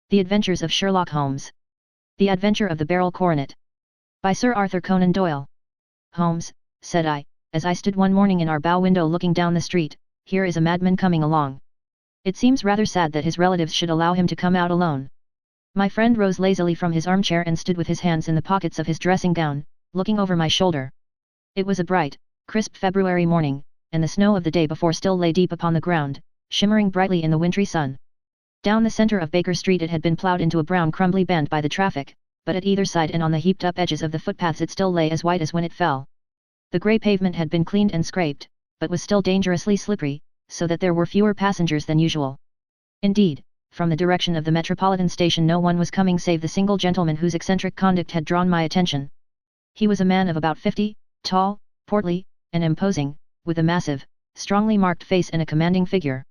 The Adventures of Sherlock Holmes. The Adventure of the Beryl Coronet. By Sir Arthur Conan Doyle. Holmes, said I, as I stood one morning in our bow window looking down the street, here is a madman coming along. It seems rather sad that his relatives should allow him to come out alone. My friend rose lazily from his armchair and stood with his hands in the pockets of his dressing gown, looking over my shoulder. It was a bright, crisp February morning, and the snow of the day before still lay deep upon the ground, shimmering brightly in the wintry sun. Down the center of Baker Street it had been plowed into a brown crumbly band by the traffic, but at either side and on the heaped-up edges of the footpaths it still lay as white as when it fell. The grey pavement had been cleaned and scraped, but was still dangerously slippery, so that there were fewer passengers than usual. Indeed, from the direction of the Metropolitan Station no one was coming save the single gentleman whose eccentric conduct had drawn my attention. He was a man of about 50, tall, portly, and imposing, with a massive, strongly marked face and a commanding figure.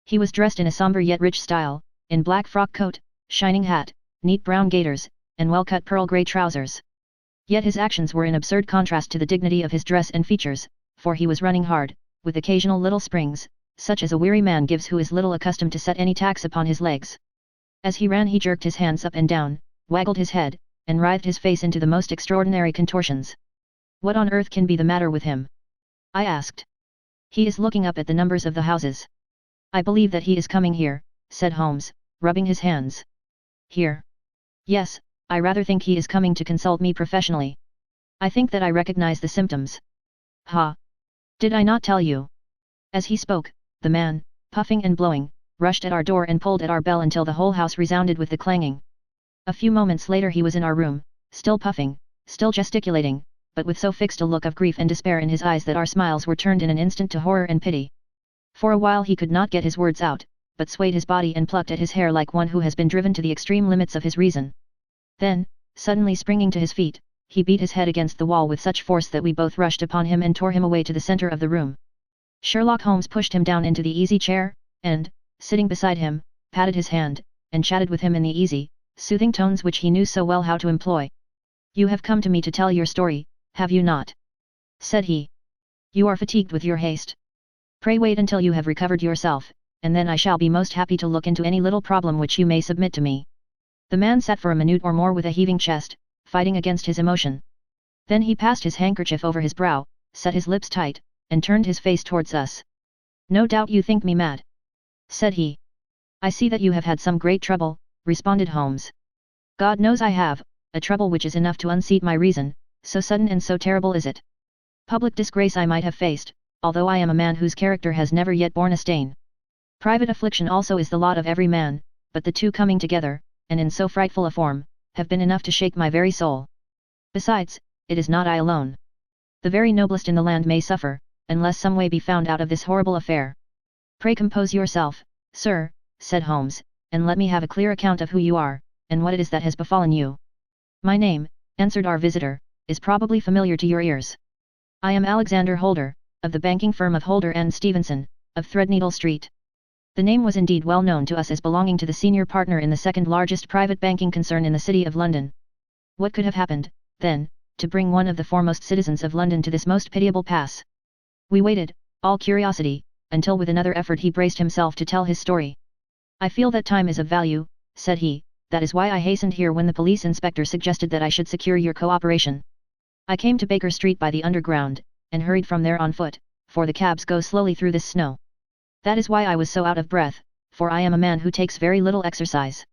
He was dressed in a somber yet rich style, in black frock coat, shining hat, neat brown gaiters, and well-cut pearl grey trousers. Yet his actions were in absurd contrast to the dignity of his dress and features, for he was running hard, with occasional little springs, such as a weary man gives who is little accustomed to set any tax upon his legs. As he ran he jerked his hands up and down, waggled his head, and writhed his face into the most extraordinary contortions. What on earth can be the matter with him? I asked. He is looking up at the numbers of the houses. I believe that he is coming here, said Holmes, rubbing his hands. Here? Yes, I rather think he is coming to consult me professionally. I think that I recognize the symptoms. Ha! Did I not tell you? As he spoke, the man, puffing and blowing, rushed at our door and pulled at our bell until the whole house resounded with the clanging. A few moments later he was in our room, still puffing, still gesticulating, but with so fixed a look of grief and despair in his eyes that our smiles were turned in an instant to horror and pity. For a while he could not get his words out, but swayed his body and plucked at his hair like one who has been driven to the extreme limits of his reason. Then, suddenly springing to his feet, he beat his head against the wall with such force that we both rushed upon him and tore him away to the center of the room. Sherlock Holmes pushed him down into the easy chair, and, sitting beside him, patted his hand, and chatted with him in the easy, soothing tones which he knew so well how to employ. "You have come to me to tell your story, have you not?" said he. "You are fatigued with your haste. Pray wait until you have recovered yourself, and then I shall be most happy to look into any little problem which you may submit to me." The man sat for a minute or more with a heaving chest, fighting against his emotion. Then he passed his handkerchief over his brow, set his lips tight, and turned his face towards us. "No doubt you think me mad," said he. "I see that you have had some great trouble," responded Holmes. "God knows I have, a trouble which is enough to unseat my reason, so sudden and so terrible is it. Public disgrace I might have faced, although I am a man whose character has never yet borne a stain. Private affliction also is the lot of every man, but the two coming together, and in so frightful a form, have been enough to shake my very soul. Besides, it is not I alone. The very noblest in the land may suffer, unless some way be found out of this horrible affair. Pray compose yourself, sir," said Holmes, "and let me have a clear account of who you are, and what it is that has befallen you." "My name," answered our visitor, "is probably familiar to your ears. I am Alexander Holder, of the banking firm of Holder and Stevenson, of Threadneedle Street." The name was indeed well known to us as belonging to the senior partner in the second largest private banking concern in the City of London. What could have happened, then, to bring one of the foremost citizens of London to this most pitiable pass? We waited, all curiosity, until with another effort he braced himself to tell his story. "I feel that time is of value," said he, "that is why I hastened here when the police inspector suggested that I should secure your cooperation. I came to Baker Street by the Underground, and hurried from there on foot, for the cabs go slowly through this snow. That is why I was so out of breath, for I am a man who takes very little exercise.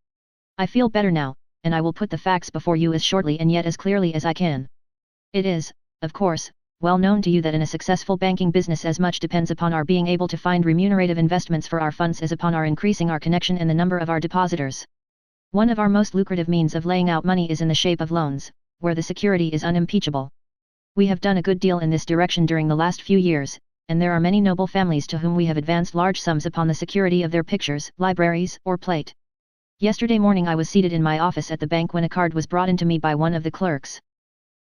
I feel better now, and I will put the facts before you as shortly and yet as clearly as I can. It is, of course, well known to you that in a successful banking business as much depends upon our being able to find remunerative investments for our funds as upon our increasing our connection and the number of our depositors. One of our most lucrative means of laying out money is in the shape of loans, where the security is unimpeachable. We have done a good deal in this direction during the last few years, and there are many noble families to whom we have advanced large sums upon the security of their pictures, libraries, or plate. Yesterday morning I was seated in my office at the bank when a card was brought in to me by one of the clerks.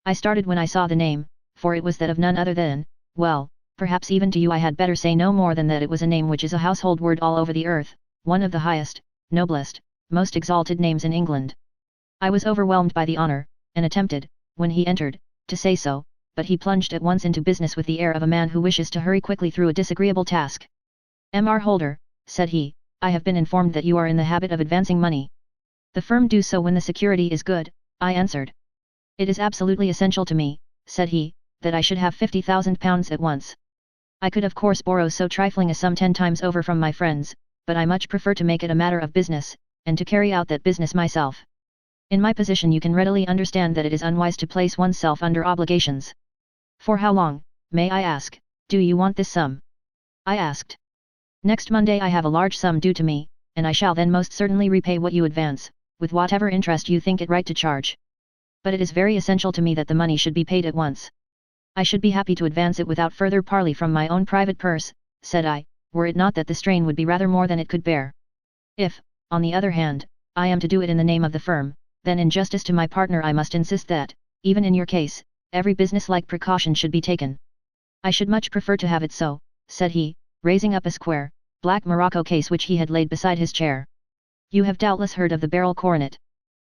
I started when I saw the name, for it was that of none other than, well, perhaps even to you I had better say no more than that it was a name which is a household word all over the earth, one of the highest, noblest, most exalted names in England. I was overwhelmed by the honor, and attempted, when he entered, to say so, but he plunged at once into business with the air of a man who wishes to hurry quickly through a disagreeable task. "M.R. Holder," said he, "I have been informed that you are in the habit of advancing money." The firm do so when the security is good, I answered. It is absolutely essential to me, said he, that I should have £50,000 at once. I could of course borrow so trifling a sum 10 times over from my friends, but I much prefer to make it a matter of business, and to carry out that business myself. In my position you can readily understand that it is unwise to place oneself under obligations. For how long, may I ask, do you want this sum? I asked. Next Monday I have a large sum due to me, and I shall then most certainly repay what you advance, with whatever interest you think it right to charge. But it is very essential to me that the money should be paid at once. I should be happy to advance it without further parley from my own private purse, said I, were it not that the strain would be rather more than it could bear. If, on the other hand, I am to do it in the name of the firm, then in justice to my partner I must insist that, even in your case, every business-like precaution should be taken. I should much prefer to have it so, said he, raising up a square, black morocco case which he had laid beside his chair. You have doubtless heard of the Beryl Coronet.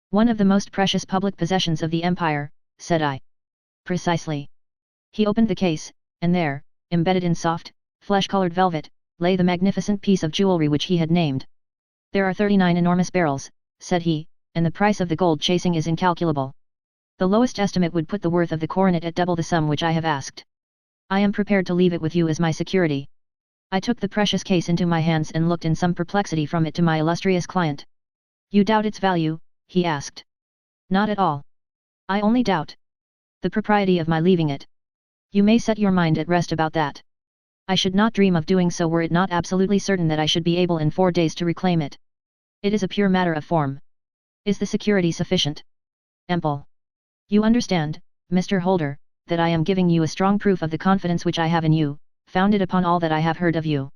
One of the most precious public possessions of the empire, said I. Precisely. He opened the case, and there, embedded in soft, flesh-colored velvet, lay the magnificent piece of jewelry which he had named. There are 39 enormous barrels, said he, and the price of the gold chasing is incalculable. The lowest estimate would put the worth of the coronet at double the sum which I have asked. I am prepared to leave it with you as my security. I took the precious case into my hands and looked in some perplexity from it to my illustrious client. You doubt its value? He asked. Not at all. I only doubt the propriety of my leaving it. You may set your mind at rest about that. I should not dream of doing so were it not absolutely certain that I should be able in 4 days to reclaim it. It is a pure matter of form. Is the security sufficient? Ample. You understand, Mr. Holder, that I am giving you a strong proof of the confidence which I have in you, founded upon all that I have heard of you.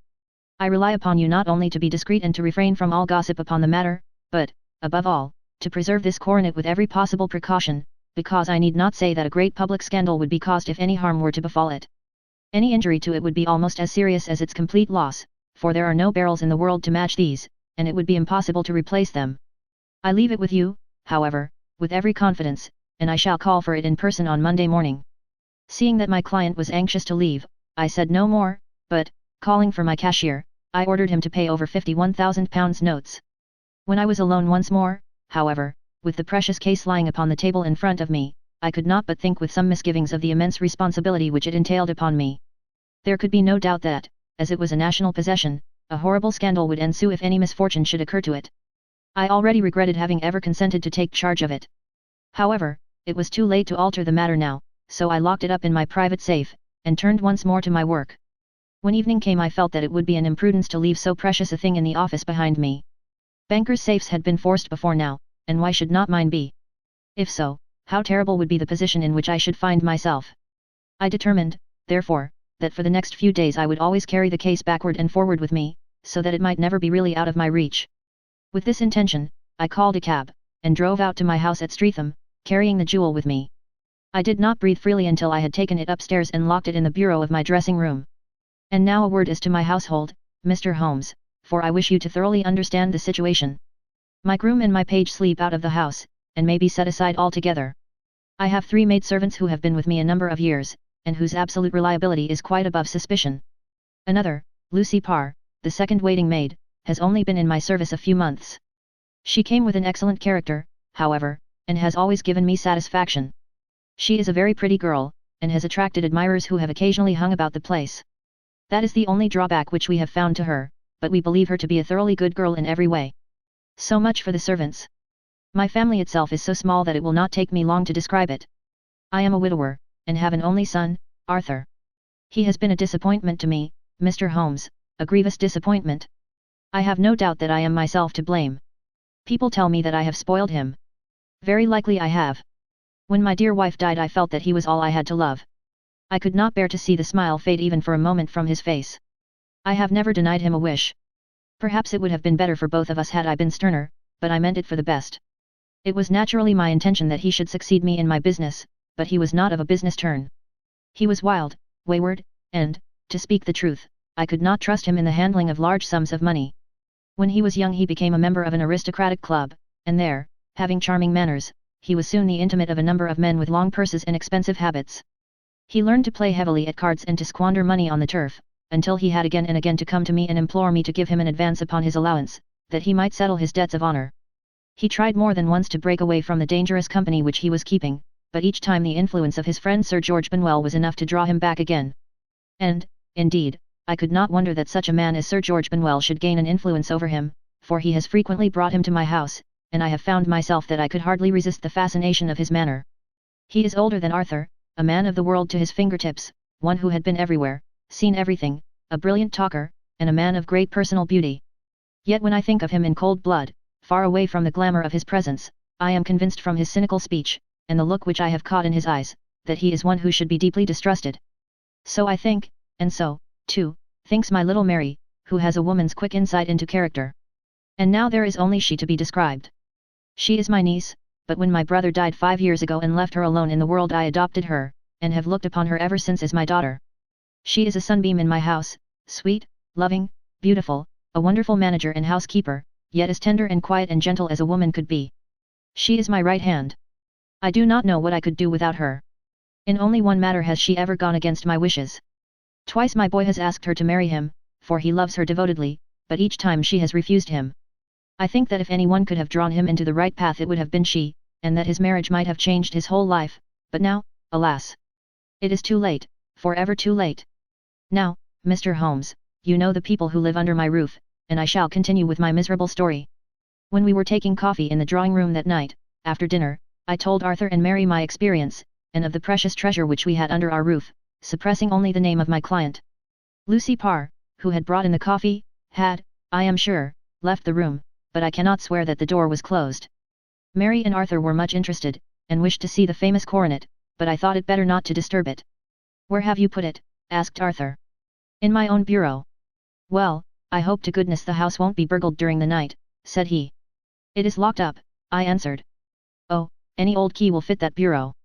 I rely upon you not only to be discreet and to refrain from all gossip upon the matter, but, above all, to preserve this coronet with every possible precaution, because I need not say that a great public scandal would be caused if any harm were to befall it. Any injury to it would be almost as serious as its complete loss, for there are no barrels in the world to match these, and it would be impossible to replace them. I leave it with you, however, with every confidence, and I shall call for it in person on Monday morning. Seeing that my client was anxious to leave, I said no more, but, calling for my cashier, I ordered him to pay over £51,000 notes. When I was alone once more, however, with the precious case lying upon the table in front of me, I could not but think with some misgivings of the immense responsibility which it entailed upon me. There could be no doubt that, as it was a national possession, a horrible scandal would ensue if any misfortune should occur to it. I already regretted having ever consented to take charge of it. However, it was too late to alter the matter now, so I locked it up in my private safe, and turned once more to my work. When evening came I felt that it would be an imprudence to leave so precious a thing in the office behind me. Bankers' safes had been forced before now, and why should not mine be? If so, how terrible would be the position in which I should find myself. I determined, therefore, that for the next few days I would always carry the case backward and forward with me, so that it might never be really out of my reach. With this intention, I called a cab, and drove out to my house at Streatham, carrying the jewel with me. I did not breathe freely until I had taken it upstairs and locked it in the bureau of my dressing room. And now a word as to my household, Mr. Holmes, for I wish you to thoroughly understand the situation. My groom and my page sleep out of the house, and may be set aside altogether. I have 3 maidservants who have been with me a number of years, and whose absolute reliability is quite above suspicion. Another, Lucy Parr, the second waiting maid, has only been in my service a few months. She came with an excellent character, however, and has always given me satisfaction. She is a very pretty girl, and has attracted admirers who have occasionally hung about the place. That is the only drawback which we have found to her, but we believe her to be a thoroughly good girl in every way. So much for the servants. My family itself is so small that it will not take me long to describe it. I am a widower, and have an only son, Arthur. He has been a disappointment to me, Mr. Holmes, a grievous disappointment. I have no doubt that I am myself to blame. People tell me that I have spoiled him. Very likely I have. When my dear wife died I felt that he was all I had to love. I could not bear to see the smile fade even for a moment from his face. I have never denied him a wish. Perhaps it would have been better for both of us had I been sterner, but I meant it for the best. It was naturally my intention that he should succeed me in my business, but he was not of a business turn. He was wild, wayward, and, to speak the truth, I could not trust him in the handling of large sums of money. When he was young he became a member of an aristocratic club, and there, having charming manners, he was soon the intimate of a number of men with long purses and expensive habits. He learned to play heavily at cards and to squander money on the turf, until he had again and again to come to me and implore me to give him an advance upon his allowance, that he might settle his debts of honor. He tried more than once to break away from the dangerous company which he was keeping, but each time the influence of his friend Sir George Benwell was enough to draw him back again. And, indeed, I could not wonder that such a man as Sir George Benwell should gain an influence over him, for he has frequently brought him to my house, and I have found myself that I could hardly resist the fascination of his manner. He is older than Arthur, a man of the world to his fingertips, one who had been everywhere, seen everything, a brilliant talker, and a man of great personal beauty. Yet when I think of him in cold blood, far away from the glamour of his presence, I am convinced from his cynical speech, and the look which I have caught in his eyes, that he is one who should be deeply distrusted. So I think, and so, too, thinks my little Mary, who has a woman's quick insight into character. And now there is only she to be described. She is my niece, but when my brother died 5 years ago and left her alone in the world, I adopted her, and have looked upon her ever since as my daughter. She is a sunbeam in my house, sweet, loving, beautiful, a wonderful manager and housekeeper, yet as tender and quiet and gentle as a woman could be. She is my right hand. I do not know what I could do without her. In only one matter has she ever gone against my wishes. Twice my boy has asked her to marry him, for he loves her devotedly, but each time she has refused him. I think that if anyone could have drawn him into the right path it would have been she, and that his marriage might have changed his whole life, but now, alas! It is too late, forever too late. Now, Mr. Holmes, you know the people who live under my roof, and I shall continue with my miserable story. When we were taking coffee in the drawing-room that night, after dinner, I told Arthur and Mary my experience, and of the precious treasure which we had under our roof, suppressing only the name of my client. Lucy Parr, who had brought in the coffee, had, I am sure, left the room, but I cannot swear that the door was closed. Mary and Arthur were much interested, and wished to see the famous coronet, but I thought it better not to disturb it. "Where have you put it?" asked Arthur. "In my own bureau." "Well, I hope to goodness the house won't be burgled during the night," said he. "It is locked up," I answered. "Oh, any old key will fit that bureau.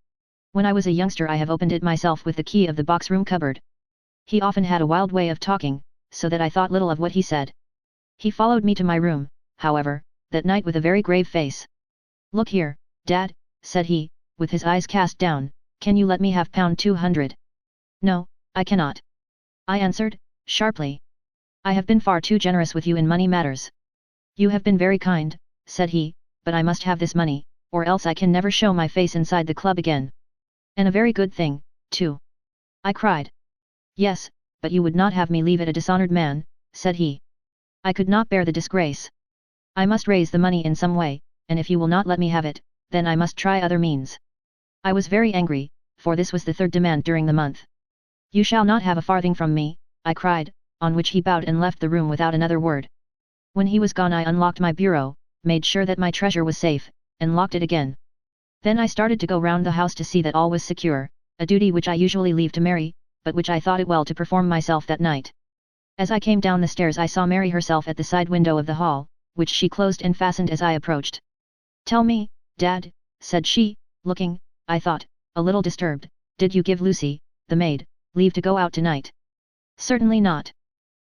When I was a youngster I have opened it myself with the key of the box-room cupboard." He often had a wild way of talking, so that I thought little of what he said. He followed me to my room, however, that night with a very grave face. "Look here, Dad," said he, with his eyes cast down, "can you let me have £200? "No, I cannot," I answered, sharply. "I have been far too generous with you in money matters." "You have been very kind," said he, "but I must have this money, or else I can never show my face inside the club again." "And a very good thing, too," I cried. "Yes, but you would not have me leave it a dishonoured man," said he. "I could not bear the disgrace. I must raise the money in some way, and if you will not let me have it, then I must try other means." I was very angry, for this was the third demand during the month. "You shall not have a farthing from me," I cried, on which he bowed and left the room without another word. When he was gone I unlocked my bureau, made sure that my treasure was safe, and locked it again. Then I started to go round the house to see that all was secure, a duty which I usually leave to Mary, but which I thought it well to perform myself that night. As I came down the stairs I saw Mary herself at the side window of the hall, which she closed and fastened as I approached. "Tell me, Dad," said she, looking, I thought, a little disturbed, "did you give Lucy, the maid, leave to go out tonight?" "Certainly not.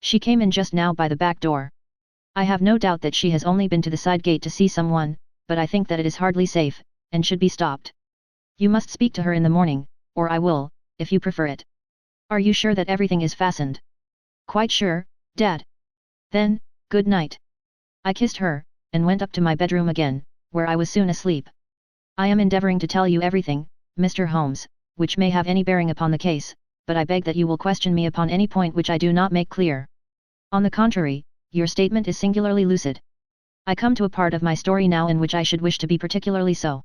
She came in just now by the back door. I have no doubt that she has only been to the side gate to see someone, but I think that it is hardly safe, and should be stopped. You must speak to her in the morning, or I will, if you prefer it." "Are you sure that everything is fastened?" "Quite sure, Dad." "Then, good night." I kissed her, and went up to my bedroom again, where I was soon asleep. I am endeavouring to tell you everything, Mr. Holmes, which may have any bearing upon the case, but I beg that you will question me upon any point which I do not make clear. On the contrary, your statement is singularly lucid. I come to a part of my story now in which I should wish to be particularly so.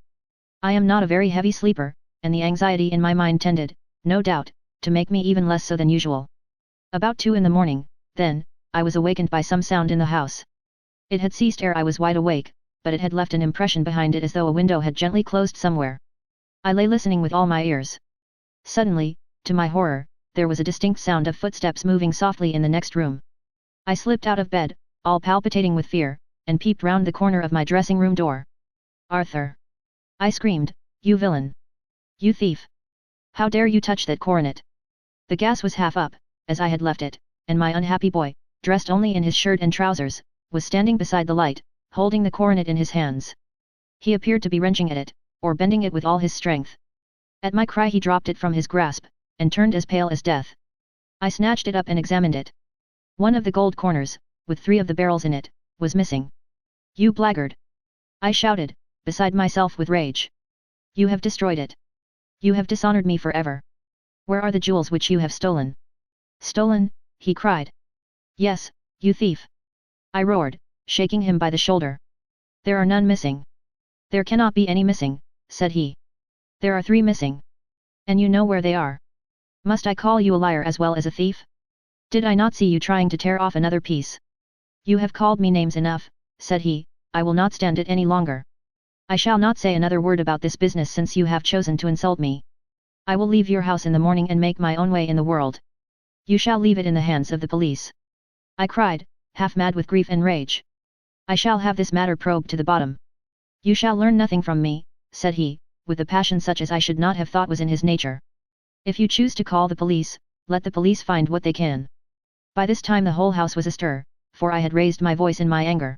I am not a very heavy sleeper, and the anxiety in my mind tended, no doubt, to make me even less so than usual. About 2 in the morning, then, I was awakened by some sound in the house. It had ceased ere I was wide awake, but it had left an impression behind it as though a window had gently closed somewhere. I lay listening with all my ears. Suddenly, to my horror, there was a distinct sound of footsteps moving softly in the next room. I slipped out of bed, all palpitating with fear, and peeped round the corner of my dressing-room door. "Arthur!" I screamed, "you villain! You thief! How dare you touch that coronet?" The gas was half up, as I had left it, and my unhappy boy, dressed only in his shirt and trousers, was standing beside the light, holding the coronet in his hands. He appeared to be wrenching at it, or bending it with all his strength. At my cry he dropped it from his grasp, and turned as pale as death. I snatched it up and examined it. One of the gold corners, with 3 of the barrels in it, was missing. "You blackguard!" I shouted, beside myself with rage. You have destroyed it. You have dishonored me forever. Where are the jewels which you have stolen? Stolen, he cried. Yes, you thief! I roared, shaking him by the shoulder. There are none missing. There cannot be any missing, said he. There are 3 missing. And you know where they are. Must I call you a liar as well as a thief? Did I not see you trying to tear off another piece? You have called me names enough, said he, I will not stand it any longer. I shall not say another word about this business since you have chosen to insult me. I will leave your house in the morning and make my own way in the world. You shall leave it in the hands of the police. I cried, half mad with grief and rage. I shall have this matter probed to the bottom. You shall learn nothing from me, said he, with a passion such as I should not have thought was in his nature. If you choose to call the police, let the police find what they can. By this time the whole house was astir, for I had raised my voice in my anger.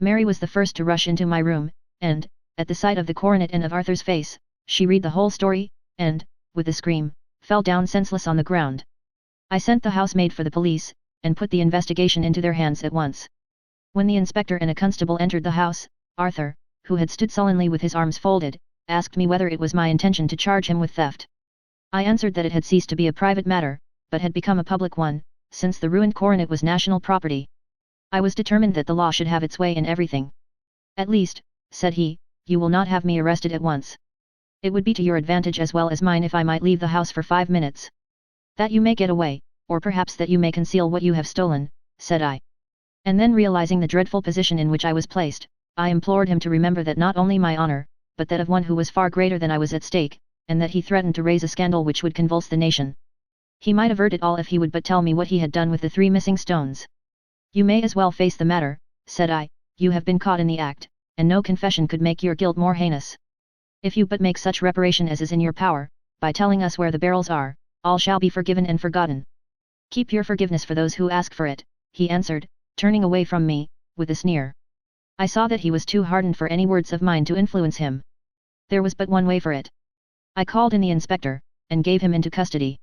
Mary was the first to rush into my room, and, at the sight of the coronet and of Arthur's face, she read the whole story, and, with a scream, fell down senseless on the ground. I sent the housemaid for the police, and put the investigation into their hands at once. When the inspector and a constable entered the house, Arthur, who had stood sullenly with his arms folded, asked me whether it was my intention to charge him with theft. I answered that it had ceased to be a private matter, but had become a public one, since the ruined coronet was national property. I was determined that the law should have its way in everything. At least, said he, you will not have me arrested at once. It would be to your advantage as well as mine if I might leave the house for 5 minutes. That you may get away, or perhaps that you may conceal what you have stolen, said I. And then realizing the dreadful position in which I was placed, I implored him to remember that not only my honor, but that of one who was far greater than I was at stake, and that he threatened to raise a scandal which would convulse the nation. He might avert it all if he would but tell me what he had done with the 3 missing stones. You may as well face the matter, said I, you have been caught in the act, and no confession could make your guilt more heinous. If you but make such reparation as is in your power, by telling us where the barrels are, all shall be forgiven and forgotten. Keep your forgiveness for those who ask for it, he answered, turning away from me, with a sneer. I saw that he was too hardened for any words of mine to influence him. There was but one way for it. I called in the inspector, and gave him into custody.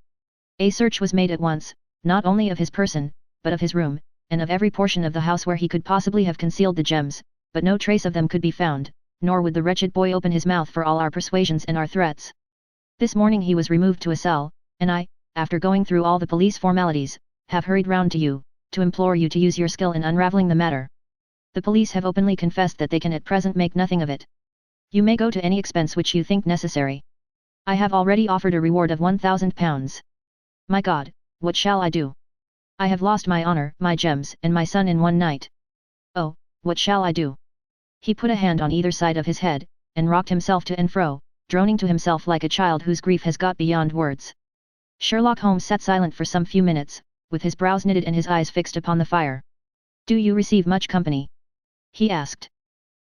A search was made at once, not only of his person, but of his room, and of every portion of the house where he could possibly have concealed the gems, but no trace of them could be found, nor would the wretched boy open his mouth for all our persuasions and our threats. This morning he was removed to a cell, and I, after going through all the police formalities, have hurried round to you, to implore you to use your skill in unravelling the matter. The police have openly confessed that they can at present make nothing of it. You may go to any expense which you think necessary. I have already offered a reward of £1,000. My God, what shall I do? I have lost my honor, my gems, and my son in one night. Oh, what shall I do? He put a hand on either side of his head, and rocked himself to and fro, droning to himself like a child whose grief has got beyond words. Sherlock Holmes sat silent for some few minutes, with his brows knitted and his eyes fixed upon the fire. Do you receive much company? He asked.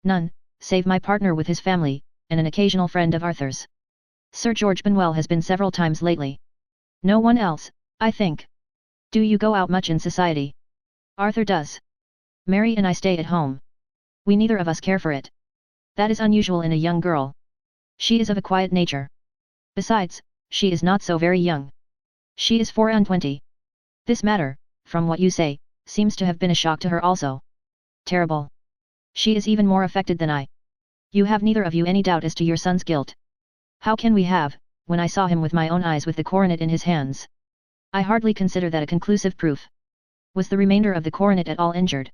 None, save my partner with his family, and an occasional friend of Arthur's. Sir George Benwell has been several times lately. No one else, I think. Do you go out much in society? Arthur does. Mary and I stay at home. We neither of us care for it. That is unusual in a young girl. She is of a quiet nature. Besides, she is not so very young. She is 24. This matter, from what you say, seems to have been a shock to her also. Terrible. She is even more affected than I. You have neither of you any doubt as to your son's guilt. How can we have, when I saw him with my own eyes with the coronet in his hands? I hardly consider that a conclusive proof. Was the remainder of the coronet at all injured?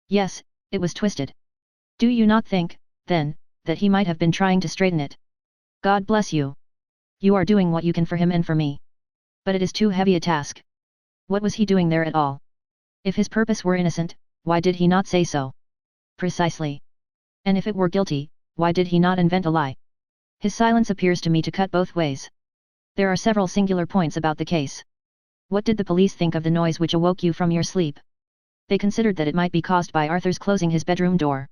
Yes, it was twisted. Do you not think, then, that he might have been trying to straighten it? God bless you. You are doing what you can for him and for me. But it is too heavy a task. What was he doing there at all? If his purpose were innocent, why did he not say so? Precisely. And if it were guilty, why did he not invent a lie? His silence appears to me to cut both ways. There are several singular points about the case. What did the police think of the noise which awoke you from your sleep? They considered that it might be caused by Arthur's closing his bedroom door.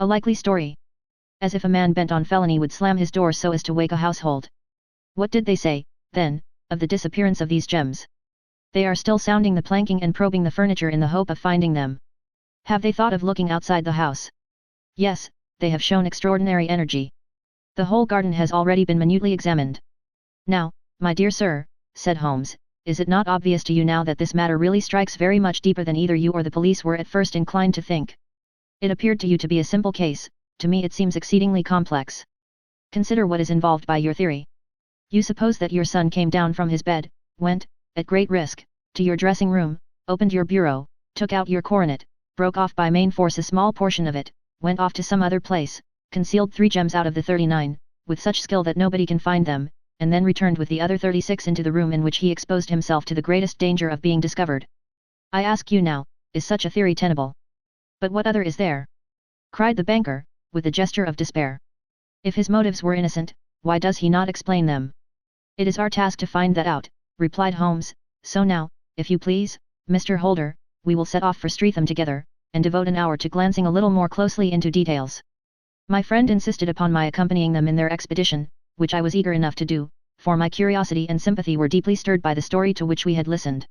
A likely story. As if a man bent on felony would slam his door so as to wake a household. What did they say, then, of the disappearance of these gems? They are still sounding the planking and probing the furniture in the hope of finding them. Have they thought of looking outside the house? Yes, they have shown extraordinary energy. The whole garden has already been minutely examined. Now, my dear sir, said Holmes, is it not obvious to you now that this matter really strikes very much deeper than either you or the police were at first inclined to think? It appeared to you to be a simple case, to me it seems exceedingly complex. Consider what is involved by your theory. You suppose that your son came down from his bed, went, at great risk, to your dressing room, opened your bureau, took out your coronet, broke off by main force a small portion of it, went off to some other place, concealed 3 gems out of the 39, with such skill that nobody can find them, and then returned with the other 36 into the room in which he exposed himself to the greatest danger of being discovered. I ask you now, is such a theory tenable? But what other is there? Cried the banker, with a gesture of despair. If his motives were innocent, why does he not explain them? It is our task to find that out, replied Holmes, so now, if you please, Mr. Holder, we will set off for Streatham together, and devote an hour to glancing a little more closely into details. My friend insisted upon my accompanying them in their expedition, which I was eager enough to do, for my curiosity and sympathy were deeply stirred by the story to which we had listened.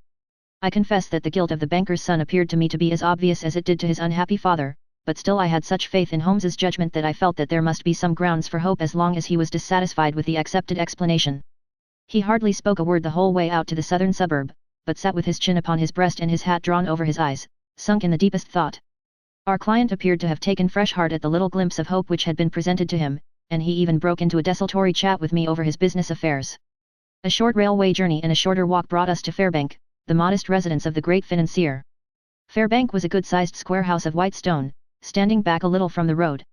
I confess that the guilt of the banker's son appeared to me to be as obvious as it did to his unhappy father, but still I had such faith in Holmes's judgment that I felt that there must be some grounds for hope as long as he was dissatisfied with the accepted explanation. He hardly spoke a word the whole way out to the southern suburb, but sat with his chin upon his breast and his hat drawn over his eyes, sunk in the deepest thought. Our client appeared to have taken fresh heart at the little glimpse of hope which had been presented to him, and he even broke into a desultory chat with me over his business affairs. A short railway journey and a shorter walk brought us to Fairbank, the modest residence of the great financier. Fairbank was a good-sized square house of white stone, standing back a little from the road.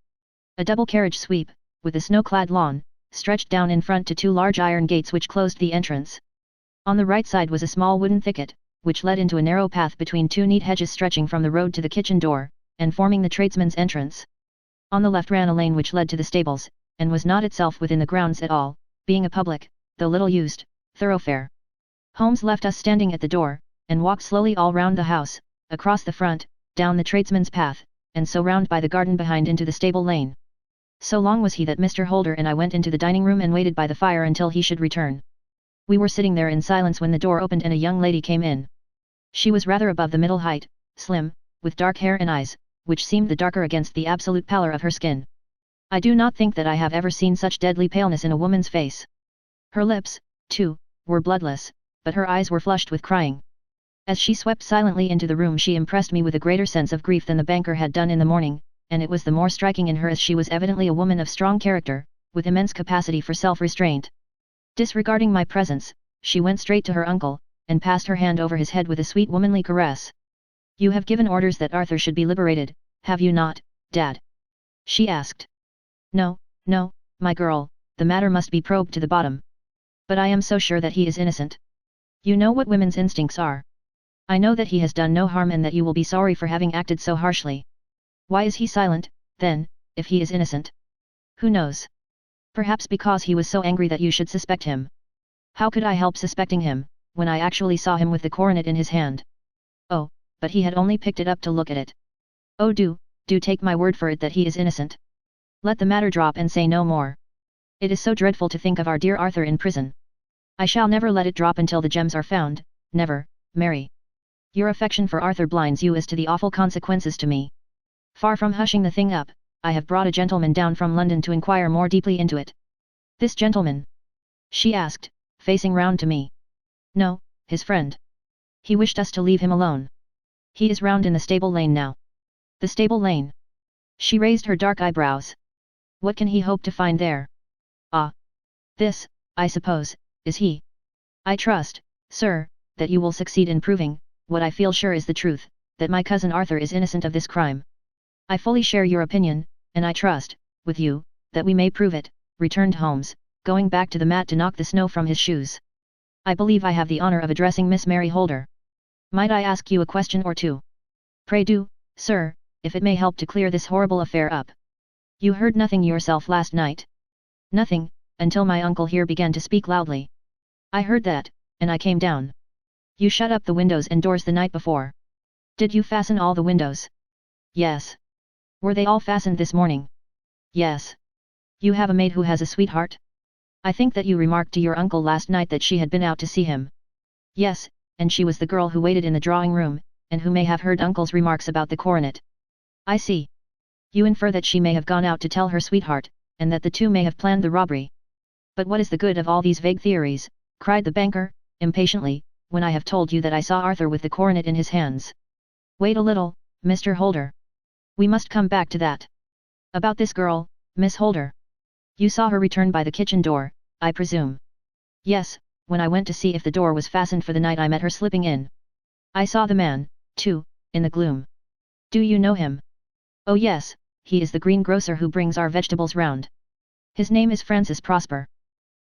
A double carriage sweep, with a snow-clad lawn, stretched down in front to 2 large iron gates which closed the entrance. On the right side was a small wooden thicket, which led into a narrow path between 2 neat hedges stretching from the road to the kitchen door, and forming the tradesman's entrance. On the left ran a lane which led to the stables, and was not itself within the grounds at all, being a public, though little used, thoroughfare. Holmes left us standing at the door, and walked slowly all round the house, across the front, down the tradesman's path, and so round by the garden behind into the stable lane. So long was he that Mr. Holder and I went into the dining room and waited by the fire until he should return. We were sitting there in silence when the door opened and a young lady came in. She was rather above the middle height, slim, with dark hair and eyes, which seemed the darker against the absolute pallor of her skin. I do not think that I have ever seen such deadly paleness in a woman's face. Her lips, too, were bloodless, but her eyes were flushed with crying. As she swept silently into the room she impressed me with a greater sense of grief than the banker had done in the morning, and it was the more striking in her as she was evidently a woman of strong character, with immense capacity for self-restraint. Disregarding my presence, she went straight to her uncle, and passed her hand over his head with a sweet womanly caress. "You have given orders that Arthur should be liberated, have you not, Dad?" she asked. No, my girl, the matter must be probed to the bottom. But I am so sure that he is innocent. You know what women's instincts are. I know that he has done no harm and that you will be sorry for having acted so harshly. Why is he silent, then, if he is innocent? Who knows? Perhaps because he was so angry that you should suspect him. How could I help suspecting him, when I actually saw him with the coronet in his hand? Oh, but he had only picked it up to look at it. Oh do take my word for it that he is innocent. Let the matter drop and say no more. It is so dreadful to think of our dear Arthur in prison. I shall never let it drop until the gems are found, never, Mary. Your affection for Arthur blinds you as to the awful consequences to me. Far from hushing the thing up, I have brought a gentleman down from London to inquire more deeply into it." "This gentleman?" she asked, facing round to me. "No, his friend. He wished us to leave him alone. He is round in the stable lane now." "The stable lane?" She raised her dark eyebrows. "What can he hope to find there?" "Ah! This, I suppose, is he. I trust, sir, that you will succeed in proving, what I feel sure is the truth, that my cousin Arthur is innocent of this crime." "I fully share your opinion, and I trust, with you, that we may prove it," returned Holmes, going back to the mat to knock the snow from his shoes. "I believe I have the honor of addressing Miss Mary Holder. Might I ask you a question or two?" "Pray do, sir, if it may help to clear this horrible affair up." "You heard nothing yourself last night?" "Nothing, until my uncle here began to speak loudly. I heard that, and I came down." "You shut up the windows and doors the night before. Did you fasten all the windows?" "Yes." "Were they all fastened this morning?" "Yes." "You have a maid who has a sweetheart?" "I think that you remarked to your uncle last night that she had been out to see him." "Yes, and she was the girl who waited in the drawing room, and who may have heard uncle's remarks about the coronet." "I see. You infer that she may have gone out to tell her sweetheart, and that the two may have planned the robbery." "But what is the good of all these vague theories?" cried the banker, impatiently, "when I have told you that I saw Arthur with the coronet in his hands." "Wait a little, Mr. Holder. We must come back to that. About this girl, Miss Holder. You saw her return by the kitchen door, I presume. Yes, when I went to see if the door was fastened for the night I met her slipping in. I saw the man, too, in the gloom. Do you know him? Oh yes, he is the greengrocer who brings our vegetables round. His name is Francis Prosper.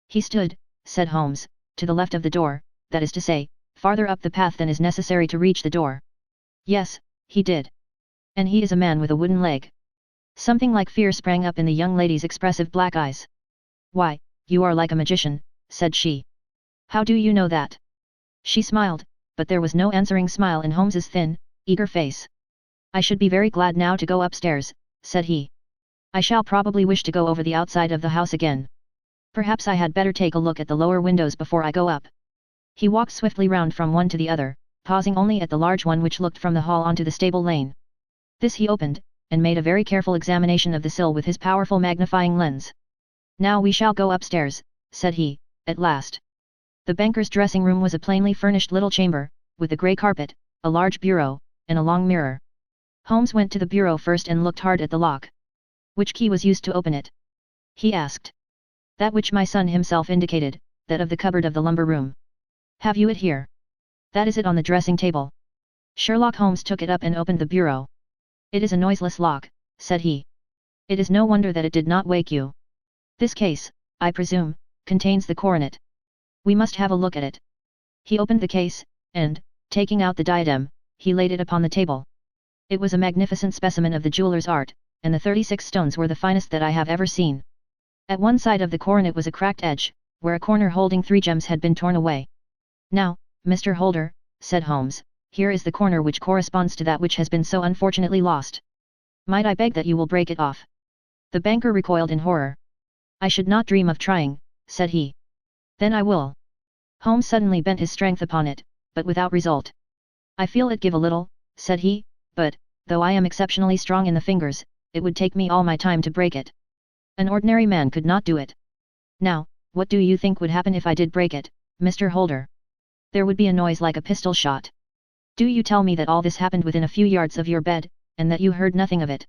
He stood, said Holmes, to the left of the door, that is to say, farther up the path than is necessary to reach the door. Yes, he did. And he is a man with a wooden leg. Something like fear sprang up in the young lady's expressive black eyes. Why, you are like a magician, said she. How do you know that? She smiled, but there was no answering smile in Holmes's thin, eager face. I should be very glad now to go upstairs, said he. I shall probably wish to go over the outside of the house again. Perhaps I had better take a look at the lower windows before I go up. He walked swiftly round from one to the other, pausing only at the large one which looked from the hall onto the stable lane. This he opened, and made a very careful examination of the sill with his powerful magnifying lens. Now we shall go upstairs, said he, at last. The banker's dressing room was a plainly furnished little chamber, with a grey carpet, a large bureau, and a long mirror. Holmes went to the bureau first and looked hard at the lock. Which key was used to open it? He asked. That which my son himself indicated, that of the cupboard of the lumber room. Have you it here? That is it on the dressing table. Sherlock Holmes took it up and opened the bureau. It is a noiseless lock, said he. It is no wonder that it did not wake you. This case, I presume, contains the coronet. We must have a look at it. He opened the case, and, taking out the diadem, he laid it upon the table. It was a magnificent specimen of the jeweller's art, and the 36 stones were the finest that I have ever seen. At one side of the coronet was a cracked edge, where a corner holding 3 gems had been torn away. Now, Mr. Holder, said Holmes, here is the corner which corresponds to that which has been so unfortunately lost. Might I beg that you will break it off? The banker recoiled in horror. I should not dream of trying, said he. Then I will. Holmes suddenly bent his strength upon it, but without result. I feel it give a little, said he, but, though I am exceptionally strong in the fingers, it would take me all my time to break it. An ordinary man could not do it. Now, what do you think would happen if I did break it, Mr. Holder? There would be a noise like a pistol shot. Do you tell me that all this happened within a few yards of your bed, and that you heard nothing of it?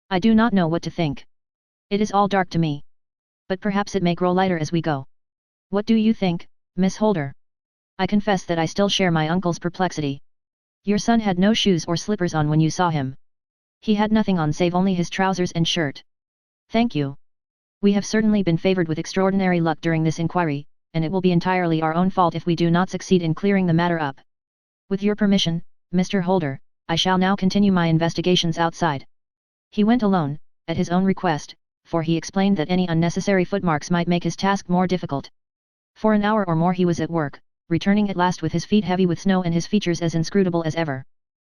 I do not know what to think. It is all dark to me. But perhaps it may grow lighter as we go. What do you think, Miss Holder? I confess that I still share my uncle's perplexity. Your son had no shoes or slippers on when you saw him. He had nothing on save only his trousers and shirt. Thank you. We have certainly been favored with extraordinary luck during this inquiry, and it will be entirely our own fault if we do not succeed in clearing the matter up. With your permission, Mr. Holder, I shall now continue my investigations outside. He went alone, at his own request, for he explained that any unnecessary footmarks might make his task more difficult. For an hour or more he was at work, returning at last with his feet heavy with snow and his features as inscrutable as ever.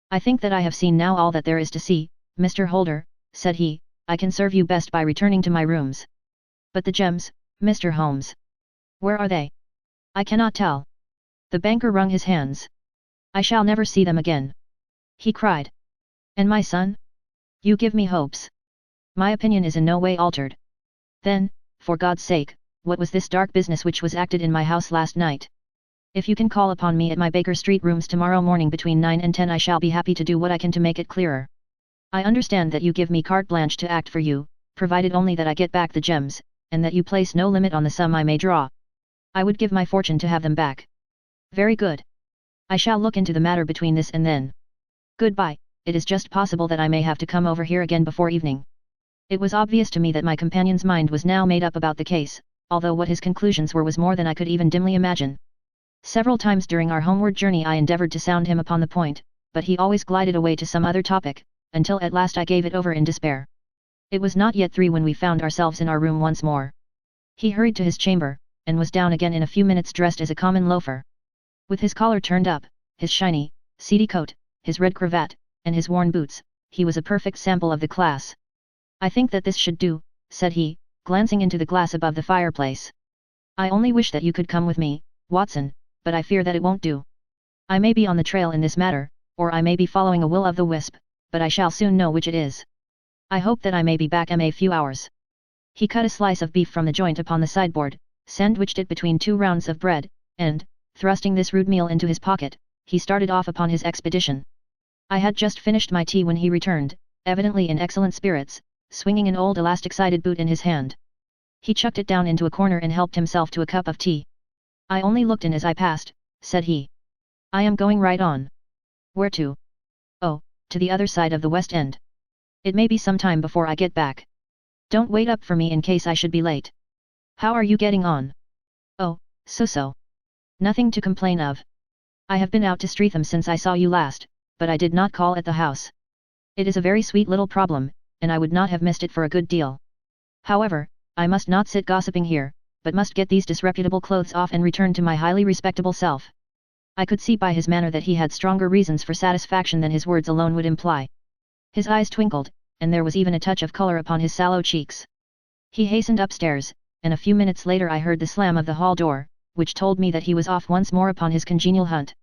I think that I have seen now all that there is to see, Mr. Holder, said he. I can serve you best by returning to my rooms. But the gems, Mr. Holmes. Where are they? I cannot tell. The banker wrung his hands. I shall never see them again. He cried. And my son? You give me hopes. My opinion is in no way altered. Then, for God's sake, what was this dark business which was acted in my house last night? If you can call upon me at my Baker Street rooms tomorrow morning between 9 and 10 I shall be happy to do what I can to make it clearer. I understand that you give me carte blanche to act for you, provided only that I get back the gems, and that you place no limit on the sum I may draw. I would give my fortune to have them back. Very good. I shall look into the matter between this and then. Goodbye. It is just possible that I may have to come over here again before evening. It was obvious to me that my companion's mind was now made up about the case, although what his conclusions were was more than I could even dimly imagine. Several times during our homeward journey I endeavored to sound him upon the point, but he always glided away to some other topic, until at last I gave it over in despair. It was not yet 3 when we found ourselves in our room once more. He hurried to his chamber, and was down again in a few minutes dressed as a common loafer. With his collar turned up, his shiny, seedy coat, his red cravat, and his worn boots, he was a perfect sample of the class. I think that this should do, said he, glancing into the glass above the fireplace. I only wish that you could come with me, Watson, but I fear that it won't do. I may be on the trail in this matter, or I may be following a will-o'-the-wisp, but I shall soon know which it is. I hope that I may be back in a few hours. He cut a slice of beef from the joint upon the sideboard, sandwiched it between 2 rounds of bread, and, thrusting this rude meal into his pocket, he started off upon his expedition. I had just finished my tea when he returned, evidently in excellent spirits, swinging an old elastic-sided boot in his hand. He chucked it down into a corner and helped himself to a cup of tea. "I only looked in as I passed," said he. "I am going right on." "Where to?" "Oh, to the other side of the West End. It may be some time before I get back. Don't wait up for me in case I should be late." "How are you getting on?" "Oh, so-so. Nothing to complain of. I have been out to Streatham since I saw you last, but I did not call at the house. It is a very sweet little problem, and I would not have missed it for a good deal. However, I must not sit gossiping here, but must get these disreputable clothes off and return to my highly respectable self." I could see by his manner that he had stronger reasons for satisfaction than his words alone would imply. His eyes twinkled, and there was even a touch of color upon his sallow cheeks. He hastened upstairs, and a few minutes later I heard the slam of the hall door, which told me that he was off once more upon his congenial hunt.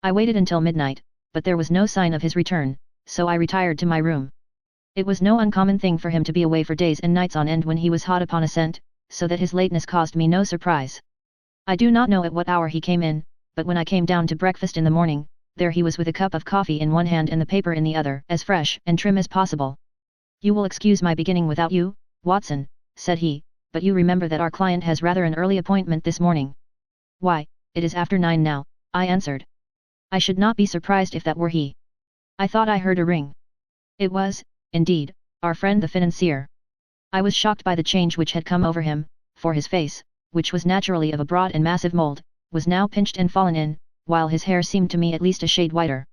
I waited until midnight, but there was no sign of his return, so I retired to my room. It was no uncommon thing for him to be away for days and nights on end when he was hot upon a scent, so that his lateness caused me no surprise. I do not know at what hour he came in, but when I came down to breakfast in the morning, there he was with a cup of coffee in one hand and the paper in the other, as fresh and trim as possible. "You will excuse my beginning without you, Watson," said he, "but you remember that our client has rather an early appointment this morning." "Why, it is after 9 now," I answered. "I should not be surprised if that were he. I thought I heard a ring." It was, indeed, our friend the financier. I was shocked by the change which had come over him, for his face, which was naturally of a broad and massive mould, was now pinched and fallen in, while his hair seemed to me at least a shade whiter.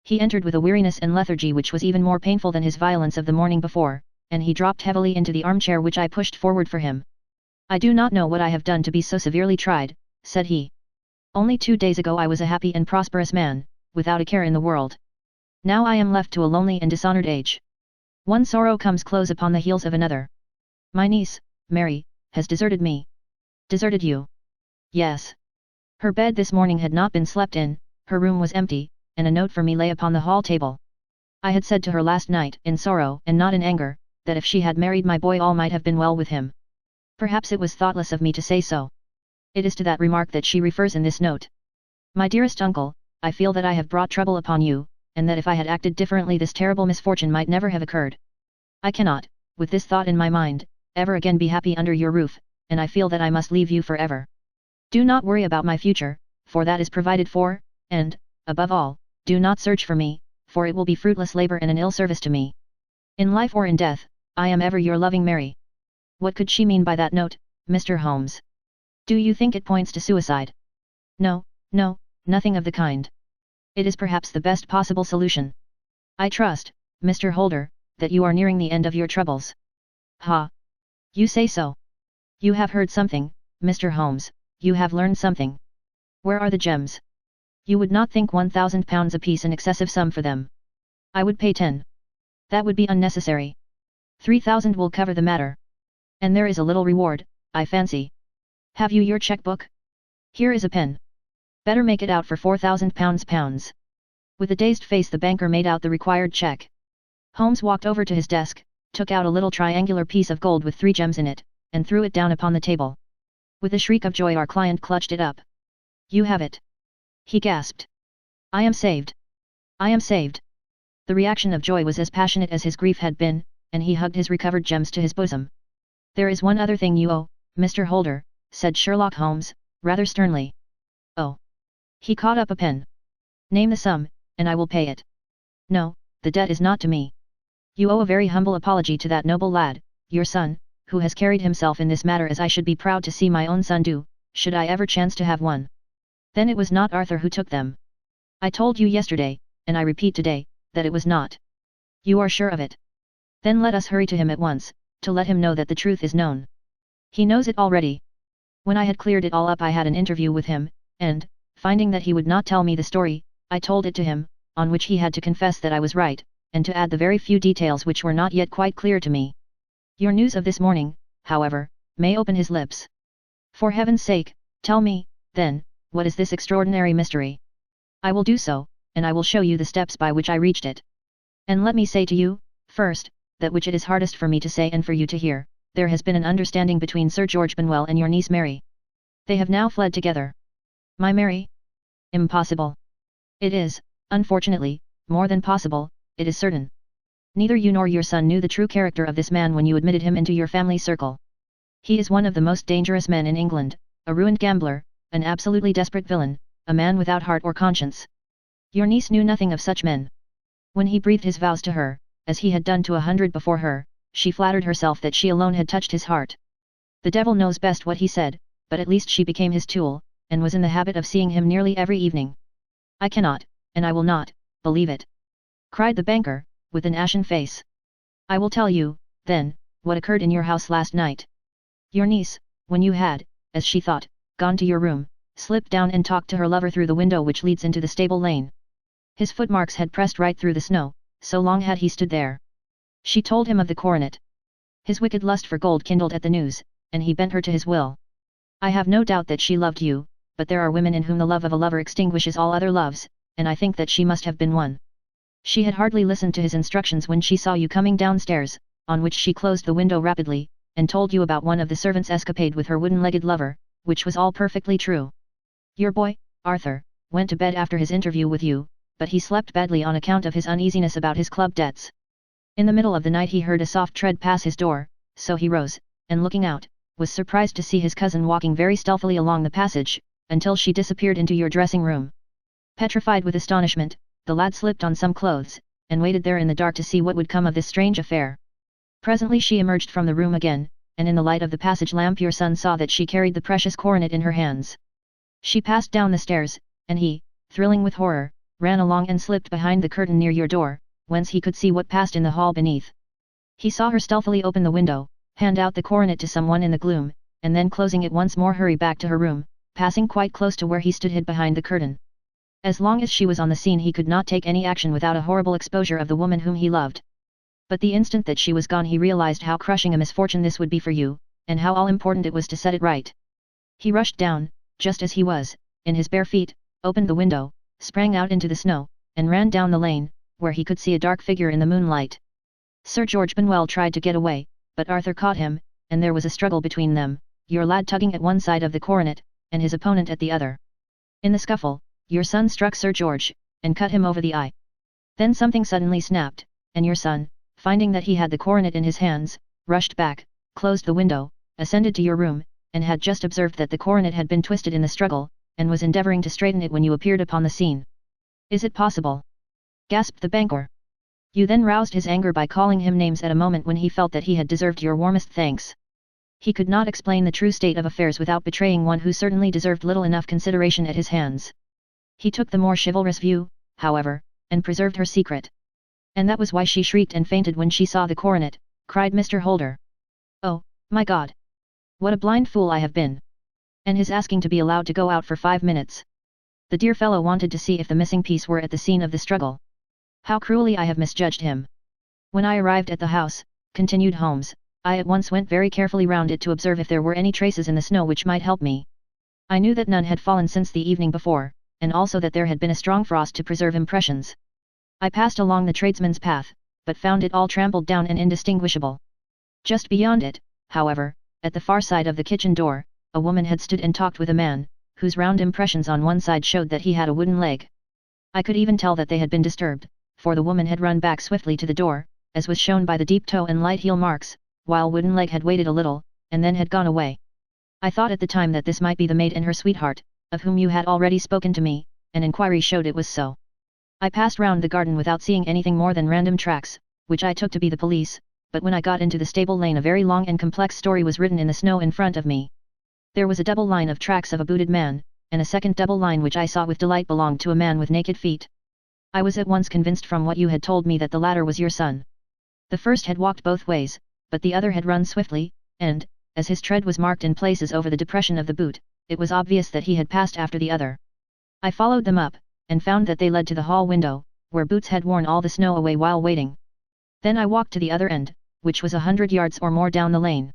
He entered with a weariness and lethargy which was even more painful than his violence of the morning before, and he dropped heavily into the armchair which I pushed forward for him. "I do not know what I have done to be so severely tried," said he. "Only 2 days ago I was a happy and prosperous man, without a care in the world. Now I am left to a lonely and dishonoured age. One sorrow comes close upon the heels of another. My niece, Mary, has deserted me." "Deserted you?" "Yes. Her bed this morning had not been slept in, her room was empty, and a note for me lay upon the hall table. I had said to her last night, in sorrow and not in anger, that if she had married my boy all might have been well with him. Perhaps it was thoughtless of me to say so. It is to that remark that she refers in this note. My dearest uncle, I feel that I have brought trouble upon you, and that if I had acted differently this terrible misfortune might never have occurred. I cannot, with this thought in my mind, ever again be happy under your roof, and I feel that I must leave you forever. Do not worry about my future, for that is provided for, and, above all, do not search for me, for it will be fruitless labor and an ill service to me. In life or in death, I am ever your loving Mary." What could she mean by that note, Mr. Holmes? "Do you think it points to suicide?" No, nothing of the kind. It is perhaps the best possible solution. I trust, Mr. Holder, that you are nearing the end of your troubles." "Ha! You say so? You have heard something, Mr. Holmes, you have learned something. Where are the gems? You would not think £1,000 apiece an excessive sum for them." "I would pay 10. That would be unnecessary. 3,000 will cover the matter. And there is a little reward, I fancy. Have you your cheque-book? Here is a pen. Better make it out for £4,000 With a dazed face the banker made out the required cheque. Holmes walked over to his desk, took out a little triangular piece of gold with 3 gems in it, and threw it down upon the table. With a shriek of joy our client clutched it up. "You have it!" he gasped. "I am saved! I am saved!" The reaction of joy was as passionate as his grief had been, and he hugged his recovered gems to his bosom. "There is one other thing you owe, Mr. Holder," said Sherlock Holmes, rather sternly. "Oh!" He caught up a pen. "Name the sum, and I will pay it." "No, the debt is not to me. You owe a very humble apology to that noble lad, your son, who has carried himself in this matter as I should be proud to see my own son do, should I ever chance to have one. Then it was not Arthur who took them. I told you yesterday, and I repeat today, that it was not. You are sure of it? Then let us hurry to him at once, to let him know that the truth is known. He knows it already. When I had cleared it all up I had an interview with him, and, finding that he would not tell me the story, I told it to him, on which he had to confess that I was right, and to add the very few details which were not yet quite clear to me. Your news of this morning, however, may open his lips. For heaven's sake, tell me, then, what is this extraordinary mystery? I will do so, and I will show you the steps by which I reached it. And let me say to you, first, that which it is hardest for me to say and for you to hear, there has been an understanding between Sir George Benwell and your niece Mary. They have now fled together. My Mary? Impossible. It is, unfortunately, more than possible, it is certain. Neither you nor your son knew the true character of this man when you admitted him into your family circle. He is one of the most dangerous men in England, a ruined gambler, an absolutely desperate villain, a man without heart or conscience. Your niece knew nothing of such men. When he breathed his vows to her, as he had done to 100 before her, she flattered herself that she alone had touched his heart. The devil knows best what he said, but at least she became his tool, and was in the habit of seeing him nearly every evening. I cannot, and I will not, believe it, cried the banker, with an ashen face. I will tell you, then, what occurred in your house last night. Your niece, when you had, as she thought, gone to your room, slipped down and talked to her lover through the window which leads into the stable lane. His footmarks had pressed right through the snow, so long had he stood there. She told him of the coronet. His wicked lust for gold kindled at the news, and he bent her to his will. I have no doubt that she loved you, but there are women in whom the love of a lover extinguishes all other loves, and I think that she must have been one. She had hardly listened to his instructions when she saw you coming downstairs, on which she closed the window rapidly, and told you about one of the servants' escapade with her wooden-legged lover, which was all perfectly true. Your boy, Arthur, went to bed after his interview with you, but he slept badly on account of his uneasiness about his club debts. In the middle of the night he heard a soft tread pass his door, so he rose, and looking out, was surprised to see his cousin walking very stealthily along the passage, until she disappeared into your dressing room. Petrified with astonishment, the lad slipped on some clothes, and waited there in the dark to see what would come of this strange affair. Presently she emerged from the room again, and in the light of the passage lamp your son saw that she carried the precious coronet in her hands. She passed down the stairs, and he, thrilling with horror, ran along and slipped behind the curtain near your door, whence he could see what passed in the hall beneath. He saw her stealthily open the window, hand out the coronet to someone in the gloom, and then closing it once more hurry back to her room, passing quite close to where he stood hid behind the curtain. As long as she was on the scene he could not take any action without a horrible exposure of the woman whom he loved. But the instant that she was gone he realized how crushing a misfortune this would be for you, and how all important it was to set it right. He rushed down, just as he was, in his bare feet, opened the window, sprang out into the snow, and ran down the lane, where he could see a dark figure in the moonlight. Sir George Benwell tried to get away, but Arthur caught him, and there was a struggle between them, your lad tugging at one side of the coronet, and his opponent at the other. In the scuffle, your son struck Sir George, and cut him over the eye. Then something suddenly snapped, and your son, finding that he had the coronet in his hands, rushed back, closed the window, ascended to your room, and had just observed that the coronet had been twisted in the struggle, and was endeavouring to straighten it when you appeared upon the scene. Is it possible? Gasped the banker. You then roused his anger by calling him names at a moment when he felt that he had deserved your warmest thanks. He could not explain the true state of affairs without betraying one who certainly deserved little enough consideration at his hands. He took the more chivalrous view, however, and preserved her secret. And that was why she shrieked and fainted when she saw the coronet, cried Mr. Holder. Oh, my God! What a blind fool I have been! And his asking to be allowed to go out for 5 minutes. The dear fellow wanted to see if the missing piece were at the scene of the struggle. How cruelly I have misjudged him! When I arrived at the house, continued Holmes, I at once went very carefully round it to observe if there were any traces in the snow which might help me. I knew that none had fallen since the evening before, and also that there had been a strong frost to preserve impressions. I passed along the tradesman's path, but found it all trampled down and indistinguishable. Just beyond it, however, at the far side of the kitchen door, a woman had stood and talked with a man, whose round impressions on one side showed that he had a wooden leg. I could even tell that they had been disturbed, for the woman had run back swiftly to the door, as was shown by the deep toe and light heel marks, while wooden leg had waited a little, and then had gone away. I thought at the time that this might be the maid and her sweetheart, of whom you had already spoken to me, and inquiry showed it was so. I passed round the garden without seeing anything more than random tracks, which I took to be the police, but when I got into the stable lane a very long and complex story was written in the snow in front of me. There was a double line of tracks of a booted man, and a second double line which I saw with delight belonged to a man with naked feet. I was at once convinced from what you had told me that the latter was your son. The first had walked both ways, but the other had run swiftly, and, as his tread was marked in places over the depression of the boot, it was obvious that he had passed after the other. I followed them up, and found that they led to the hall window, where Boots had worn all the snow away while waiting. Then I walked to the other end, which was 100 yards or more down the lane.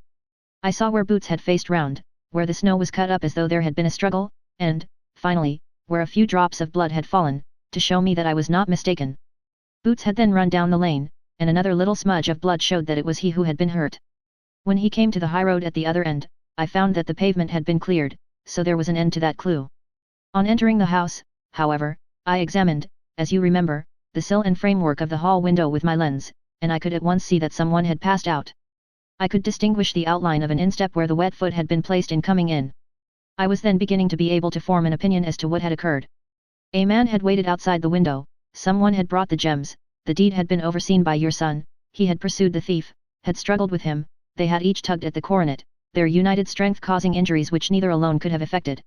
I saw where Boots had faced round, where the snow was cut up as though there had been a struggle, and, finally, where a few drops of blood had fallen, to show me that I was not mistaken. Boots had then run down the lane, and another little smudge of blood showed that it was he who had been hurt. When he came to the high road at the other end, I found that the pavement had been cleared, so there was an end to that clue. On entering the house, however, I examined, as you remember, the sill and framework of the hall window with my lens, and I could at once see that someone had passed out. I could distinguish the outline of an instep where the wet foot had been placed in coming in. I was then beginning to be able to form an opinion as to what had occurred. A man had waited outside the window, someone had brought the gems, the deed had been overseen by your son, he had pursued the thief, had struggled with him, they had each tugged at the coronet, their united strength causing injuries which neither alone could have effected.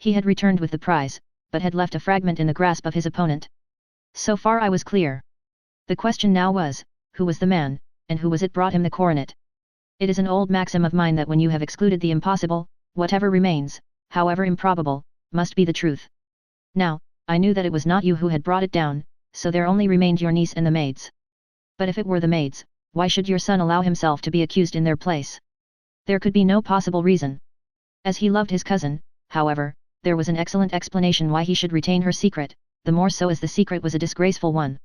He had returned with the prize, but had left a fragment in the grasp of his opponent. So far I was clear. The question now was, who was the man, and who was it brought him the coronet? It is an old maxim of mine that when you have excluded the impossible, whatever remains, however improbable, must be the truth. Now, I knew that it was not you who had brought it down, so there only remained your niece and the maids. But if it were the maids, why should your son allow himself to be accused in their place? There could be no possible reason. As he loved his cousin, however, there was an excellent explanation why he should retain her secret, the more so as the secret was a disgraceful one.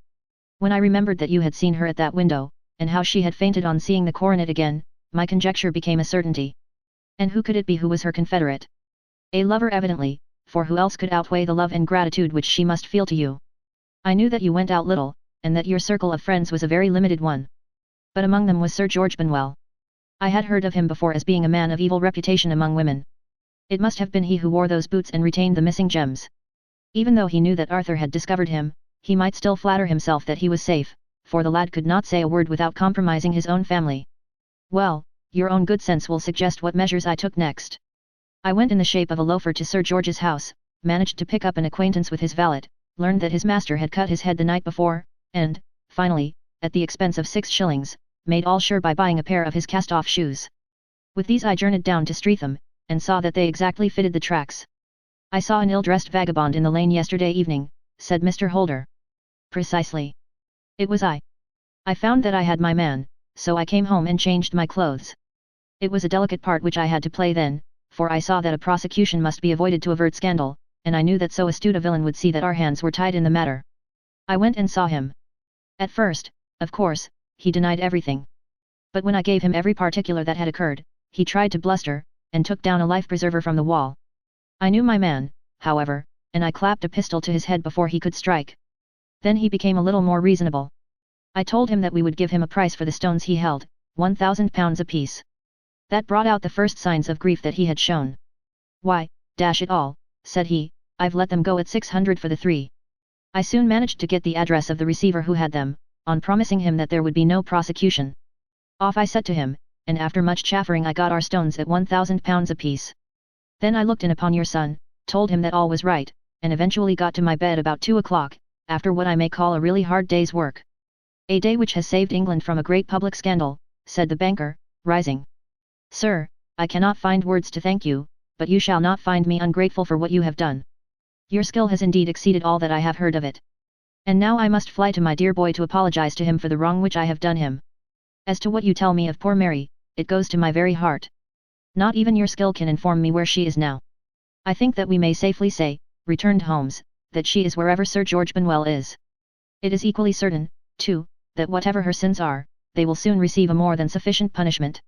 When I remembered that you had seen her at that window, and how she had fainted on seeing the coronet again, my conjecture became a certainty. And who could it be who was her confederate? A lover evidently, for who else could outweigh the love and gratitude which she must feel to you? I knew that you went out little, and that your circle of friends was a very limited one. But among them was Sir George Benwell. I had heard of him before as being a man of evil reputation among women. It must have been he who wore those boots and retained the missing gems. Even though he knew that Arthur had discovered him, he might still flatter himself that he was safe, for the lad could not say a word without compromising his own family. Well, your own good sense will suggest what measures I took next. I went in the shape of a loafer to Sir George's house, managed to pick up an acquaintance with his valet, learned that his master had cut his head the night before, and, finally, at the expense of 6 shillings, made all sure by buying a pair of his cast-off shoes. With these I journeyed down to Streatham, and saw that they exactly fitted the tracks. I saw an ill-dressed vagabond in the lane yesterday evening, said Mr. Holder. Precisely. It was I. I found that I had my man, so I came home and changed my clothes. It was a delicate part which I had to play then, for I saw that a prosecution must be avoided to avert scandal, and I knew that so astute a villain would see that our hands were tied in the matter. I went and saw him. At first, of course, he denied everything. But when I gave him every particular that had occurred, he tried to bluster, and took down a life-preserver from the wall. I knew my man, however, and I clapped a pistol to his head before he could strike. Then he became a little more reasonable. I told him that we would give him a price for the stones he held, £1,000 apiece. That brought out the first signs of grief that he had shown. Why, dash it all, said he, I've let them go at 600 for the 3. I soon managed to get the address of the receiver who had them, on promising him that there would be no prosecution. Off I set to him, and after much chaffering I got our stones at £1,000 apiece. Then I looked in upon your son, told him that all was right, and eventually got to my bed about 2 o'clock, after what I may call a really hard day's work. A day which has saved England from a great public scandal, said the banker, rising. Sir, I cannot find words to thank you, but you shall not find me ungrateful for what you have done. Your skill has indeed exceeded all that I have heard of it. And now I must fly to my dear boy to apologize to him for the wrong which I have done him. As to what you tell me of poor Mary, it goes to my very heart. Not even your skill can inform me where she is now. I think that we may safely say, returned Holmes, that she is wherever Sir George Benwell is. It is equally certain, too, that whatever her sins are, they will soon receive a more than sufficient punishment.